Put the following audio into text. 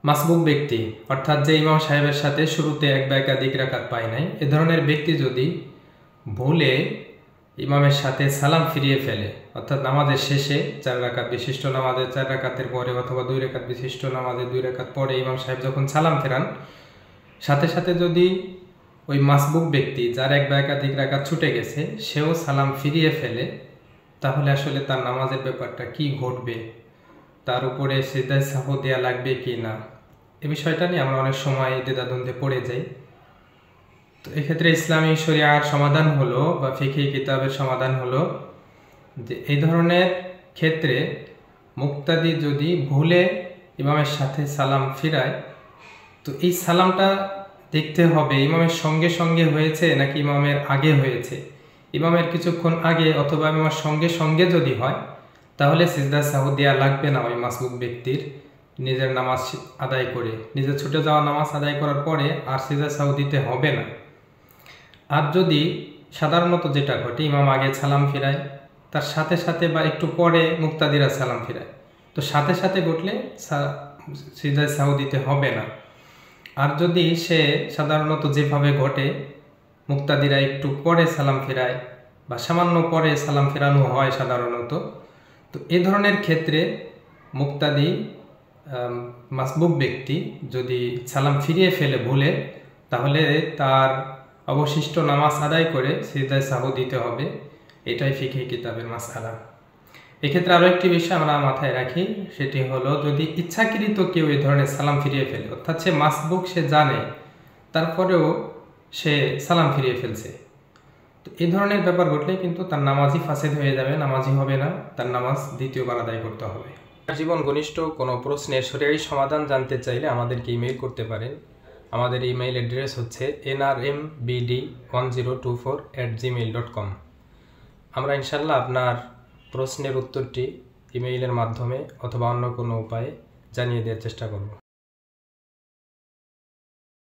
মাসবুক ব্যক্তি অর্থাৎ যে ইমাম সাহেবের সাথে শুরুতে এক বা একাধিক রাকাত পায় নাই, এ ধরনের ব্যক্তি যদি ভুলে ইমামের সাথে সালাম ফিরিয়ে ফেলে, অর্থাৎ নামাজের শেষে 4 রাকাত বিশিষ্ট নামাজের 4 রাকাতের পরে অথবা 2 রাকাত বিশিষ্ট নামাজের 2 রাকাত পরে ইমাম সাহেব যখন সালাম ফেরান, সাথে সাথে যদি ওই মাসবুক ব্যক্তি যার এক বা একাধিক রাকাত ছুটে গেছে সেও সালাম ফিরিয়ে ফেলে, তাহলে আসলে তার নামাজের ব্যাপারটা কি ঘটবে, তার উপরে সিজদায়ে সাহু দেওয়া লাগবে কি না, এ বিষয়টা নিয়ে আমরা অনেক সময় দ্বিধাদ্বন্দ্বে পড়ে যাই। তো এক্ষেত্রে ইসলামী শরিয়ার সমাধান হলো বা ফিকহি কিতাবের সমাধান হলো যে এই ধরনের ক্ষেত্রে মুক্তাদি যদি ভুলে ইমামের সাথে সালাম ফিরায়, তো এই সালামটা দেখতে হবে ইমামের সঙ্গে সঙ্গে হয়েছে নাকি ইমামের আগে হয়েছে। ইমামের কিছুক্ষণ আগে অথবা ইমামের সঙ্গে সঙ্গে যদি হয়, তাহলে সিজদা সাহু দেওয়া লাগবে না ওই মাসবুক ব্যক্তির, নিজের নামাজ আদায় করে, নিজের ছুটে যাওয়া নামাজ আদায় করার পরে আর সিজদা সাহু দিতে হবে না। আর যদি সাধারণত যেটা ঘটে ইমাম আগে সালাম ফিরায়, তার সাথে সাথে বা একটু পরে মুক্তাদিরা সালাম ফিরায়, তো সাথে সাথে ঘটলে সিজদায়ে সাহু দিতে হবে না। আর যদি সে সাধারণত যেভাবে ঘটে মুক্তাদিরা একটু পরে সালাম ফেরায় বা সামান্য পরে সালাম ফেরানো হয় সাধারণত, তো এ ধরনের ক্ষেত্রে মুক্তাদি মাসবুক ব্যক্তি যদি সালাম ফিরিয়ে ফেলে ভুলে, তাহলে তার অবশিষ্ট নামাজ আদায় করে সিজদায়ে সাহু দিতে হবে। এটাই ফিকহি কিতাবের মাসআলা। এক্ষেত্রে আরও একটি বিষয় আমরা মাথায় রাখি, সেটি হলো যদি ইচ্ছাকৃত কেউ এই ধরনের সালাম ফিরিয়ে ফেলে, অর্থাৎ সে মাসবুক সে জানে তারপরেও সে সালাম ফিরিয়ে ফেলছে, তো এই ধরনের ব্যাপার ঘটলে কিন্তু তার নামাজই ফাসেদ হয়ে যাবে, নামাজই হবে না, তার নামাজ দ্বিতীয়বার আদায় করতে হবে। জীবন ঘনিষ্ঠ কোনো প্রশ্নের শরীয়ী সমাধান জানতে চাইলে আমাদেরকে ইমেইল করতে পারেন। আমাদের ইমেইল অ্যাড্রেস হচ্ছে nrmbd1024@gmail.com। আমরা ইনশাল্লাহ আপনার প্রশ্নের উত্তরটি ইমেইলের মাধ্যমে অথবা অন্য কোনো উপায়ে জানিয়ে দেওয়ার চেষ্টা করব।